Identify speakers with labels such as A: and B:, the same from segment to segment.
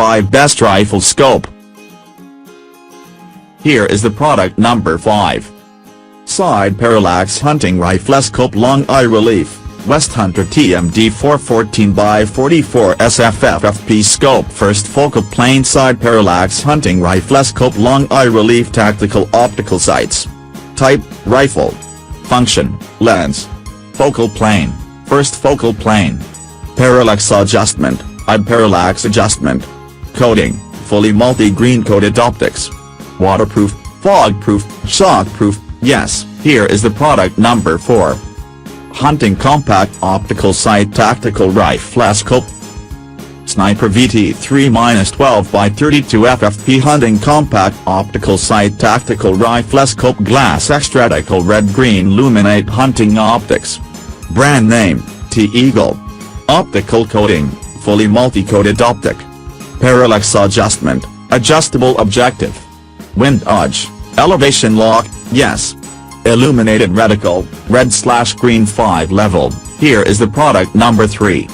A: 5 Best Rifle Scope. Here is the product number 5. Side Parallax Hunting Riflescope Long Eye Relief, WESTHUNTER TMD 414x44 SFFFP Scope. First focal plane Side Parallax Hunting Riflescope Long Eye Relief Tactical Optical Sights. Type, Rifle. Function, Lens. Focal plane, First focal plane. Parallax Adjustment, Eye Parallax Adjustment. Coating, Fully multi-green coated optics. Waterproof, fog-proof, shock-proof. Yes, here is the product number 4. Hunting Compact Optical Sight Tactical Riflescope. Sniper VT3-12x32 FFP Hunting Compact Optical Sight Tactical Riflescope Glass Reticle Red-Green Illuminate Hunting Optics. Brand name, T-Eagle. Optical coating, Fully multi-coated optic. Parallax adjustment, Adjustable objective. Wind edge, Elevation lock, yes. Illuminated reticle, red/green 5 level. Here is the product number 3.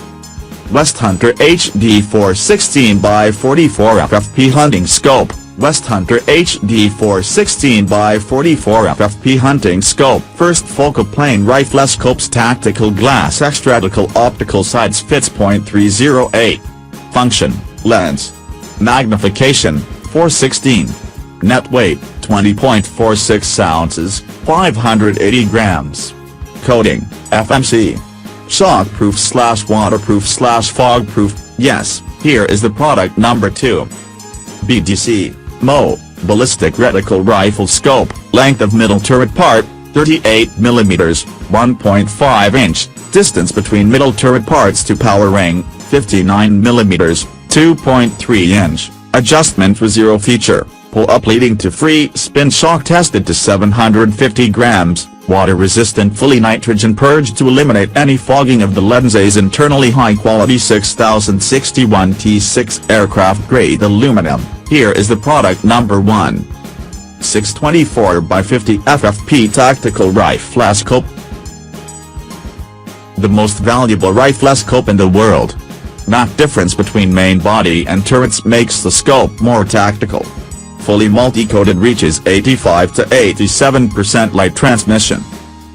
A: WESTHUNTER HD 416x44 FFP Hunting Scope. WESTHUNTER HD 416x44 FFP Hunting Scope. First focal plane Riflescopes Tactical Glass Reticle Optical Sights fits .308. Function, Lens. Magnification, 416. Net weight, 20.46 ounces, 580 grams. Coating, FMC. Shockproof/waterproof/fogproof, yes, here is the product number 2. BDC, MO, Ballistic Reticle Rifle Scope. Length of middle turret part, 38 mm, 1.5 inch, distance between middle turret parts to power ring, 59 mm, 2.3 inch, adjustment for 0 feature. Pull up leading to free spin shock tested to 750 grams, water resistant fully nitrogen purged to eliminate any fogging of the lenses internally high quality 6061 T6 aircraft grade aluminum. Here is the product number 1. 624x50 FFP Tactical Riflescope. The most valuable riflescope in the world. That difference between main body and turrets makes the scope more tactical. Fully multi-coated reaches 85 to 87% light transmission.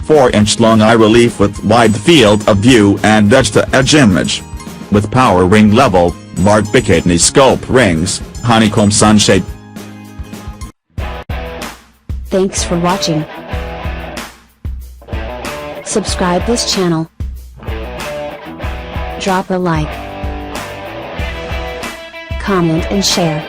A: 4-inch long eye relief with wide field of view and edge-to-edge image. With power ring level, marked bikini scope rings, honeycomb sunshade.
B: Thanks for watching. Subscribe this channel. Drop a like, comment and share.